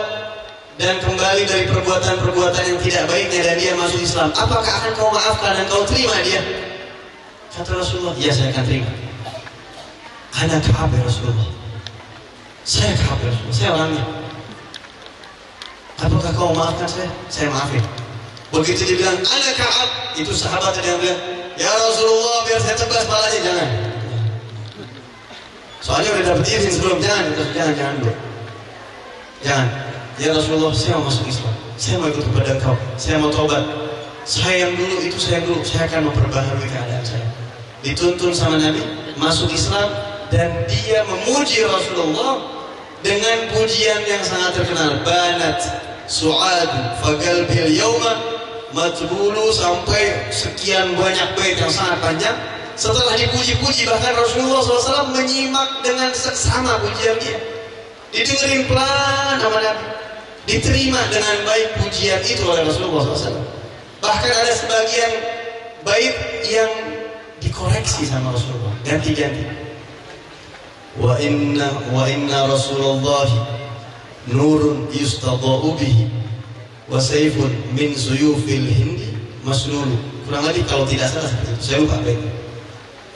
dan kembali dari perbuatan-perbuatan yang tidak baiknya dan dia masuk Islam, apakah akan kau maafkan dan kau terima dia? Kata Rasulullah, ya saya akan terima. Ana Ka'ab ya Rasulullah. Saya Ka'ab ya Rasulullah, saya orangnya. Apakah kau maafkan saya? Saya maafin. Begitu dia bilang, ana Ka'ab, itu sahabat yang bilang, ya Rasulullah biar saya tebas palanya, jangan. Soalnya udah dapet izin sebelum, jangan dulu. Jangan. Ya Rasulullah, saya mau masuk Islam. Saya mau ikut kepada engkau. Saya mau taubat. Saya yang dulu itu saya dulu, saya akan memperbaharui keadaan saya. Dituntun sama Nabi, masuk Islam, dan dia memuji Rasulullah dengan pujian yang sangat terkenal. Banat su'ad fagalbil yawma matbulu, sampai sekian banyak bait yang sangat panjang. Setelah dipuji-puji, bahkan Rasulullah SAW menyimak dengan seksama pujian dia. Didengerin pelan sama Nabi, diterima dengan baik pujian itu oleh Rasulullah SAW. Bahkan ada sebagian bait yang dikoreksi sama Rasulullah, ganti-ganti. Wa inna Rasulullah nurun yustadha'u bihi wa sayfun min suyufil hindi maslulu. Kurang lebih kalau tidak salah seperti itu. Saya lupa bait.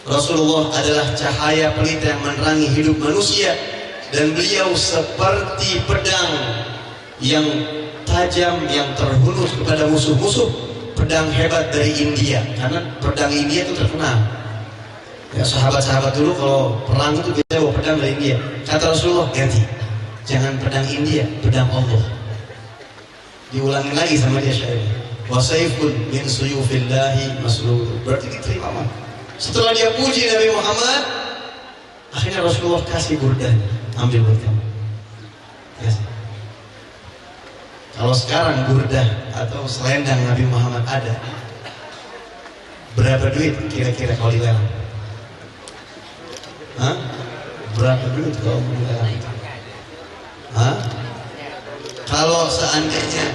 Rasulullah adalah cahaya pelita yang menerangi hidup manusia, dan beliau seperti pedang yang tajam yang terhunus kepada musuh-musuh, pedang hebat dari India, karena pedang India itu terkenal. Ya, sahabat-sahabat dulu kalau perang itu biasanya bawa pedang dari India. Kata Rasulullah, ganti, jangan pedang India, pedang Allah. Diulangi lagi sama dia syair. Wa sayfun min suyufillahi maslul. Berarti diterima. Setelah dia puji Nabi Muhammad, akhirnya Rasulullah kasih burdah, ambil burdah. Kasih. Kalau sekarang burdah atau selendang Nabi Muhammad ada, berapa duit kira-kira kalau dilelang? Hah? Berapa duit kalau dilelang? Hah? Kalau seandainya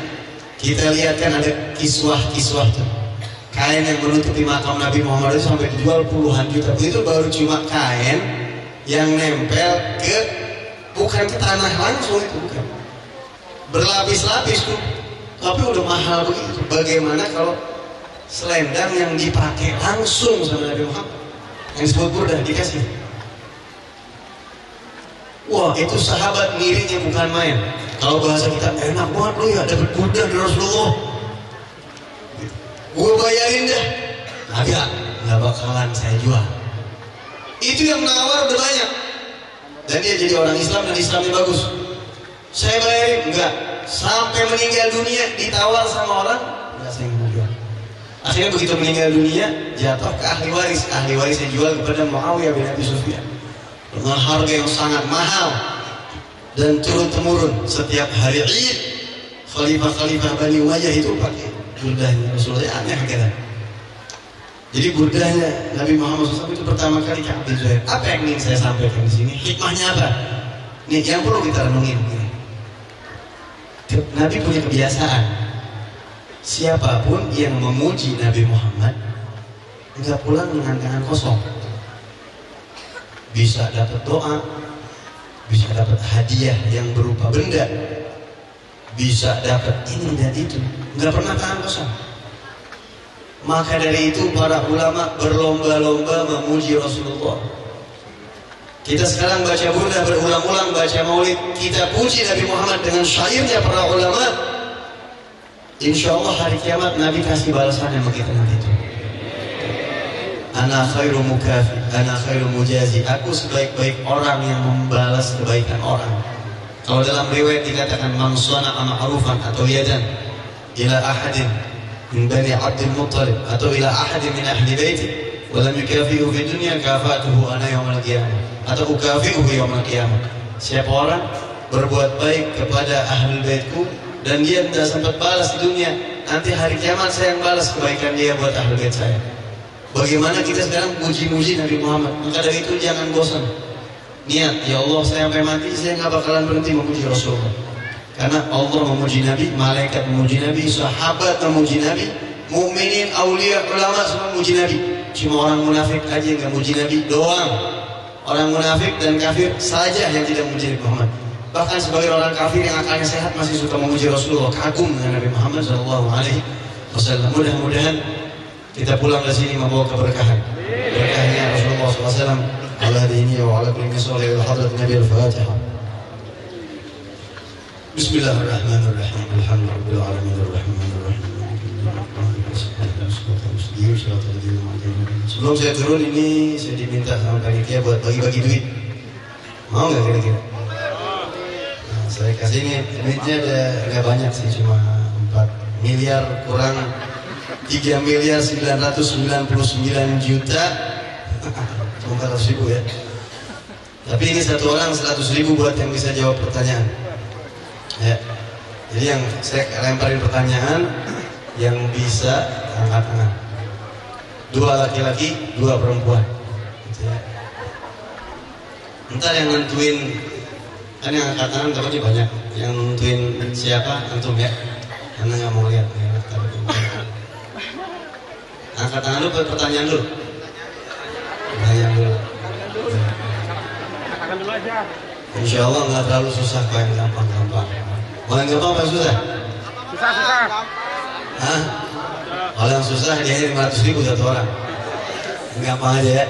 kita lihat kan ada kiswah-kiswah tuh, kain yang menutupi makam Nabi Muhammad itu sampai dijual puluhan juta. Itu baru cuma kain yang nempel ke, bukan ke tanah langsung, itu bukan, berlapis-lapis tuh, tapi udah mahal begitu. Bagaimana kalau selendang yang dipakai langsung sama Nabi Muhammad, yang disebut burdah, dikasih? Wah, itu sahabat ngirinya bukan main. Kalau bahasa kita, enak banget lu ya dapat burdah dari Rasulullah, gue bayarin dah. Agak, nggak bakalan saya jual. Itu yang nawar udah banyak, dan dia jadi orang Islam dan Islamnya bagus. Saya bayarin, enggak. Sampai meninggal dunia ditawar sama orang, enggak, saya nggak mau jual. Akhirnya begitu meninggal dunia, jatuh ke ahli waris. Ahli warisnya jual kepada Muawiyah bin Abi Sufyan dengan harga yang sangat mahal, dan turun-temurun setiap hari Id khalifah-khalifah Bani Umayyah itu pakai burdahnya Rasulullah. Aneh kan? Jadi burdahnya Nabi Muhammad SAW itu pertama kali ke Abdul Zuhair. Apa yang ingin saya sampaikan di sini? Hikmahnya apa? Nih yang perlu kita renungin. Nabi punya kebiasaan, siapapun yang memuji Nabi Muhammad nggak pulang dengan tangan kosong. Bisa dapat doa, bisa dapat hadiah yang berupa benda, bisa dapat ini dan itu, nggak pernah tangan kosong. Maka dari itu para ulama berlomba-lomba memuji Rasulullah. Kita sekarang baca burdah, berulang-ulang baca maulid, kita puji Nabi Muhammad dengan syairnya para ulama. Insya Allah hari kiamat Nabi kasih balasan yang begitu nanti itu. Ana khairu mukafi, ana khairu mujazi. Aku sebaik-baik orang yang membalas kebaikan orang. Kalau dalam riwayat dikatakan man sana'a ma'rufan atau yadan ila ahadin min bani Abdul Muttalib atau ila ahadin min ahli baiti wa lam yukafi'u fi dunya kafatuhu ana yaumil qiyamah atau ukafi'uhu yaumil qiyamah. Siapa orang berbuat baik kepada ahli baitku dan dia tidak sempat balas di dunia, nanti hari kiamat saya yang balas kebaikan dia buat ahli bait saya. Bagaimana kita sekarang puji-puji Nabi Muhammad? Maka dari itu jangan bosan. Niat, ya Allah saya sampai mati saya nggak bakalan berhenti memuji Rasulullah. Karena Allah memuji Nabi, malaikat memuji Nabi, sahabat memuji Nabi, mukminin, aulia, ulama semua memuji Nabi. Cuma orang munafik aja yang nggak memuji Nabi doang. Orang munafik dan kafir saja yang tidak memuji Nabi Muhammad. Bahkan sebagai orang kafir yang akalnya sehat masih suka memuji Rasulullah, kagum dengan Nabi Muhammad SAW. Mudah-mudahan kita pulang ke sini membawa keberkahan. Berkahnya Rasulullah SAW. Ala dini wa ala kulli sholih wa hadrat Nabi al-Fatihah. Bismillahirrahmanirrahim. Alhamdulillah alamin arrahmanirrahim. Sebelum saya turun ini saya diminta sama panitia buat bagi-bagi duit. Mau nggak kira-kira? Nah, saya kasih ini duitnya ada nggak banyak sih, cuma 4 miliar kurang 3.999.400.000 ya. Tapi ini satu orang 100.000 buat yang bisa jawab pertanyaan. Ya. Jadi yang saya lemparin pertanyaan, yang bisa angkat tangan. 2 laki-laki, 2 perempuan. Gitu ya. Ntar yang nentuin, kan yang angkat tangan takutnya banyak. Yang nentuin siapa, antum ya. Karena nggak mau lihat. Ya. Angkat tangan dulu, pertanyaan dulu. Pertanyaan dulu. Katakan dulu aja. Insya Allah nggak terlalu susah, kok yang gampang-gampang. Mau yang gampang apa susah? Susah. Hah? Kalau yang susah dia 500.000 satu orang. Gampang aja ya.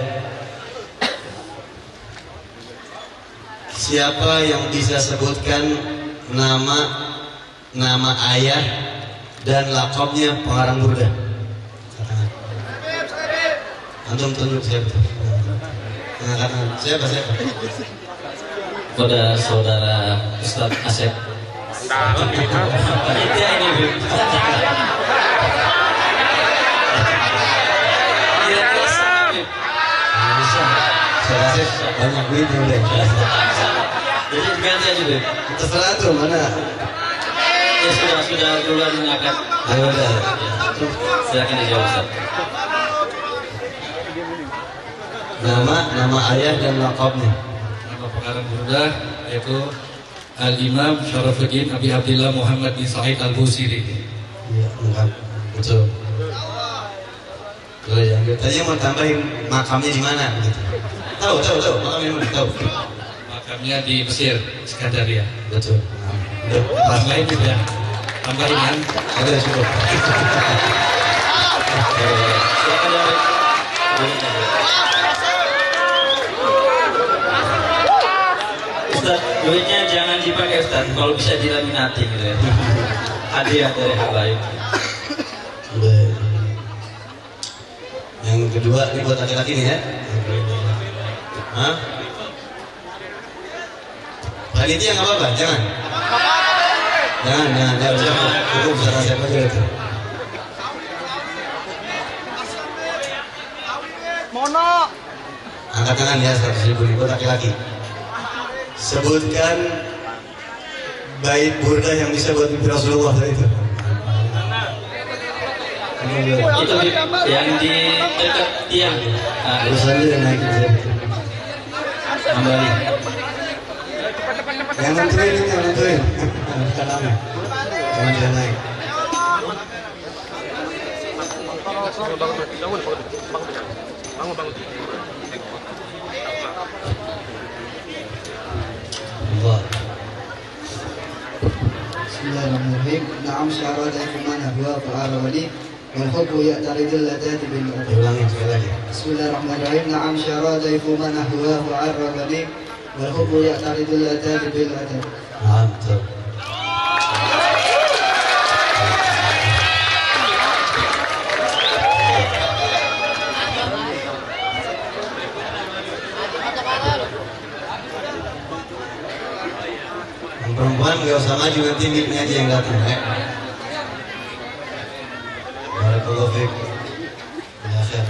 Siapa yang bisa sebutkan nama ayah dan lakabnya pengarang burda? Antum tunjuk siapa? Siapa? Kepada saudara Ustaz Asep. Dalam ini kan. Iya ini Bu. Saya banyak duitnya udah. Jadi ganti aja Bu. Terserah tuh mana. Ya sudah duluan mengangkat. Ya udah. Silakan dijawab Ustaz. Nama ayah dan lakabnya. Nama pengarang burda yaitu Al-Imam Syarafuddin Abi Abdillah Muhammad bin Sa'id Al-Busiri. Iya, enggak. Betul. Boleh ya. Tadi mau tambahin makamnya di mana gitu. Tahu makamnya di mana? Tahu. Makamnya di Mesir, Skandaria. Betul. Udah pas Lain juga tambahin kan? ada cukup. Silakan jawab. Ustaz, duitnya jangan dipakai Ustaz, kalau bisa dilaminati gitu ya. Hadiah dari habaib. Udah. Yang kedua ini buat laki-laki nih ya. Hah? Panitia nggak apa-apa, jangan. Jangan. Cukup salah siapa aja itu. Mono. Angkat tangan ya 100.000 buat laki-laki. Sebutkan bait burda yang bisa buat mimpi Rasulullah tadi itu. Itu yang di dekat tiang. Nah, Terus aja yang naik aja. kembali. Yang nentuin. Bukan nama. Jangan dia naik. Bangun. Allah. Bismillahirrahmanirrahim. Na'am syara daifumana huwa fa'ala wali wal hubbu ya'taridul latati bil mu'ad. Diulangin sekali lagi. Bismillahirrahmanirrahim. Na'am syara daifumana huwa fa'ala wali wal hubbu ya'taridul latati bil mu'ad. Mantap. Perempuan nggak usah maju, nanti mic-nya aja yang datang ya. Barakallahu fiik. Ya khair.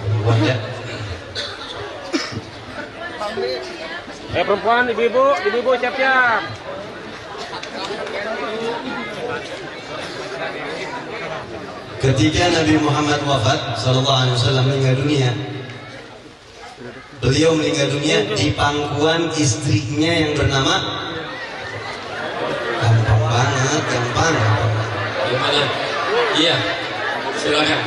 Perempuan ya. Perempuan, ibu-ibu siap-siap. Ketika Nabi Muhammad wafat sallallahu alaihi wasallam meninggal dunia, beliau meninggal dunia di pangkuan istrinya yang bernama gampang. Gimana? Iya. Silakan.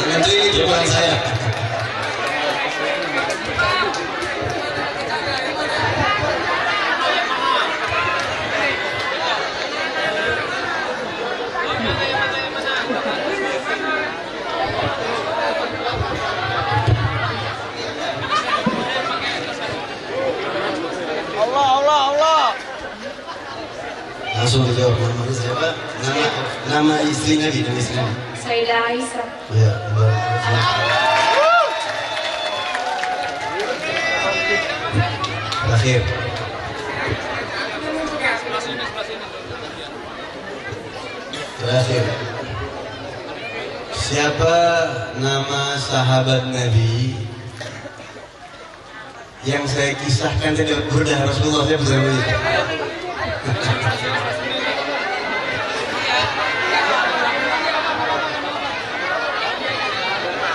Yang itu ini bukan saya. Allah. Langsung dijawab namanya siapa? Nama istri Nabi, nama istri Nabi. Sayyidah Aisyah. Ya, terakhir. Terakhir. Siapa nama sahabat Nabi yang saya kisahkan tadi burdah Rasulullah saya bersama dia.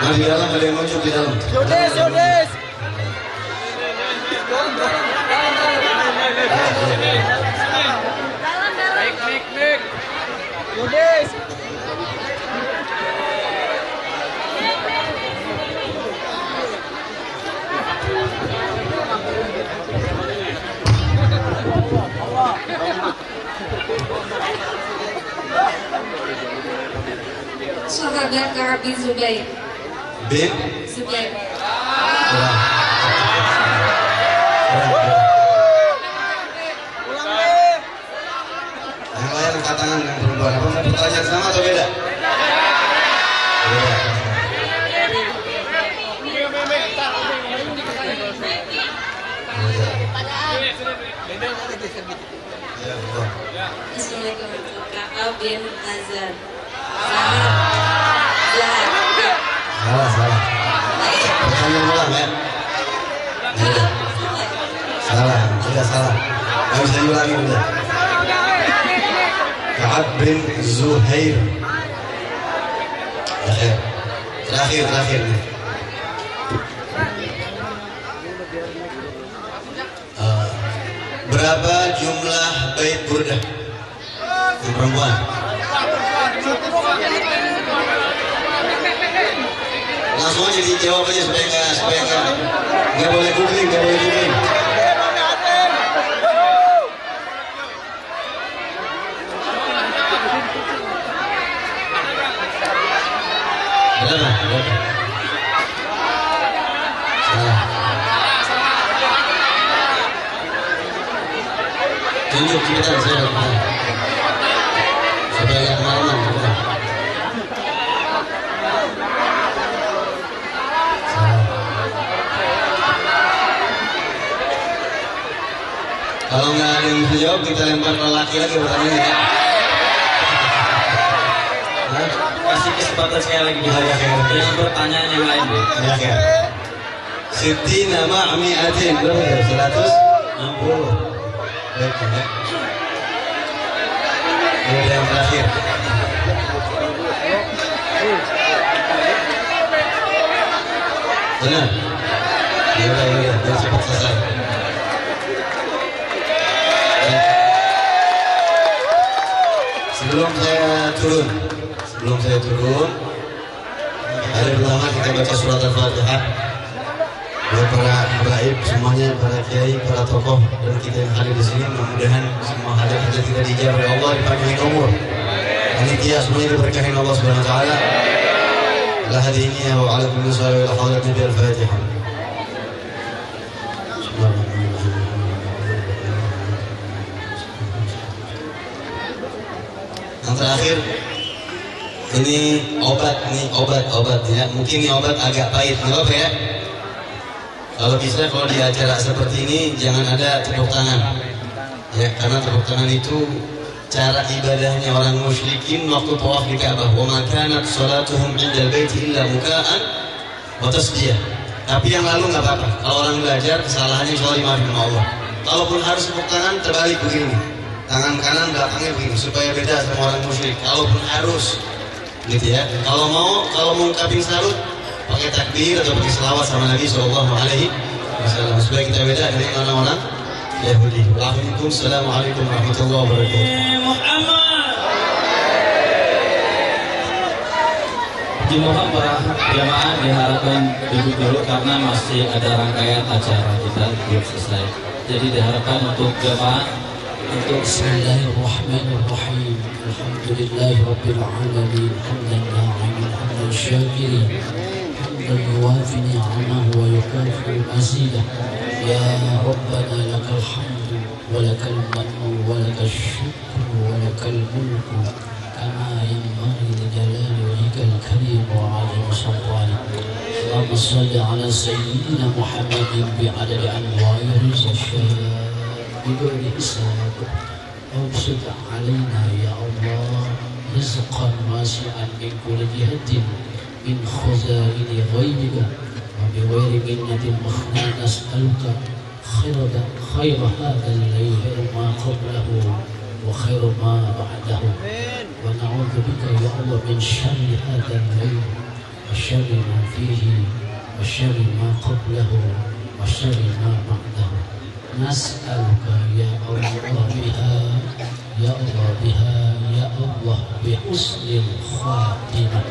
Nah, di dalam ada yang muncul di dalam. Yodes. Mik. Yodes. Sahabat Ka'ab bin Zubair. Bin Zubair. Yang lain angkat tangan yang perempuan. Apa pertanyaan sama atau beda? Beda. Assalamualaikum. Ka'ab bin Azhar. Salah. Pertanyaan ulang ya. Salah. Tidak salah. Gak bisa diulangi udah. Ka'ab bin Zuhair. Terakhir nih. Berapa jumlah bait burdah? Yang perempuan. Langsung aja dijawab aja supaya nggak boleh googling. Berapa? Tunjuk cepetan saya supaya nggak kemalaman. Kalau nggak ada yang bisa jawab, kita lempar ke laki lagi pertanyaannya ya. Kasih kesempatan sekali lagi dengan pertanyaan yang lain deh. Ya. Siti nama mi'atin berapa ya? 160. Baik ya. Ini yang terakhir. Benar? Ya udah, biar cepat selesai. Sebelum saya turun, hari pertama kita baca surat Al-Fatihah. Buat para habaib semuanya, para kiai, para tokoh dan kita yang hadir di sini, mudah-mudahan semua hajat kita tidak dijawab oleh Allah, dipanjangin umur. Panitia semuanya diberkahin Allah Subhanahu wa taala. La hadiniya wa ala kulli sallallahu alaihi wa sallam Al-Fatihah. Yang terakhir ini obat ya. Mungkin ini obat agak pahit, nggak apa ya. Kalau bisa kalau di acara seperti ini jangan ada tepuk tangan ya, karena tepuk tangan itu cara ibadahnya orang musyrikin waktu tawaf di Ka'bah. Wa ma kanat salatuhum 'indal baiti illa muka'an wa tasdiyah. Tapi yang lalu nggak apa-apa. Kalau orang belajar kesalahannya insya Allah dimaafin sama Allah. Kalaupun harus tepuk tangan terbalik begini, tangan kanan belakangnya begini supaya beda sama orang musyrik. Kalaupun harus gitu ya. Kalau mau ngungkapin salut pakai takbir atau pakai selawat sama Nabi Sallallahu Alaihi Wasallam supaya kita beda dari orang-orang Yahudi. Assalamualaikum warahmatullahi wabarakatuh. Dimohon para jamaah diharapkan duduk dulu karena masih ada rangkaian acara kita belum selesai. Jadi diharapkan untuk jamaah untuk Bismillahirrahmanirrahim. Alhamdulillahi rabbil alamin. Hamdan na'imin, hamdan syakirin. حمدا يوافي نعمه ويكافئ مزيده يا ربنا لك الحمد ولك المن ولك الشكر ولك الملك كما ينبغي لجلال وجهك الكريم وعظيم سلطانك اللهم صل على سيدنا محمد بعدد انواع الرزق بغير حساب أوصد علينا يا الله رزقا واسعا من كل جهة من خزائن غيبك وبغير منة مخنا نسألك خير هذا الليل ما قبله وخير ما بعده ونعوذ بك يا الله من شر هذا الليل وشر ما فيه وشر ما قبله وشر ما بعده نسألك يا الله بها يا الله بها يا الله بحسن الخاتمة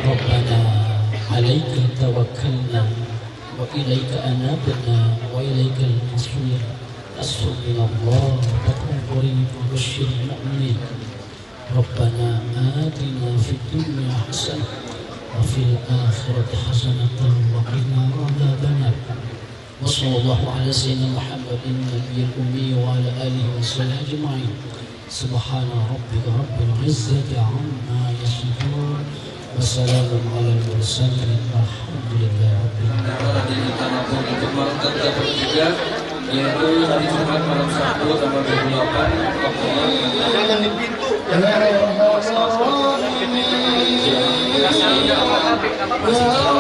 ربنا عليك توكلنا وإليك أنابنا وإليك المصير أسر من الله فكن قريب وبشر المؤمنين ربنا آتنا في الدنيا حسنة وفي الآخرة حسنة وقنا عذاب النار وصلى الله على سيدنا محمد النبي الأمي وعلى آله وصحبه أجمعين سبحان ربك رب العزة عما يصفون وسلام على المرسلين والحمد لله رب العالمين. Untuk malam kita bertiga, yaitu hari Jumat malam Sabtu tanggal 28 Oktober. Jangan di pintu. Ya,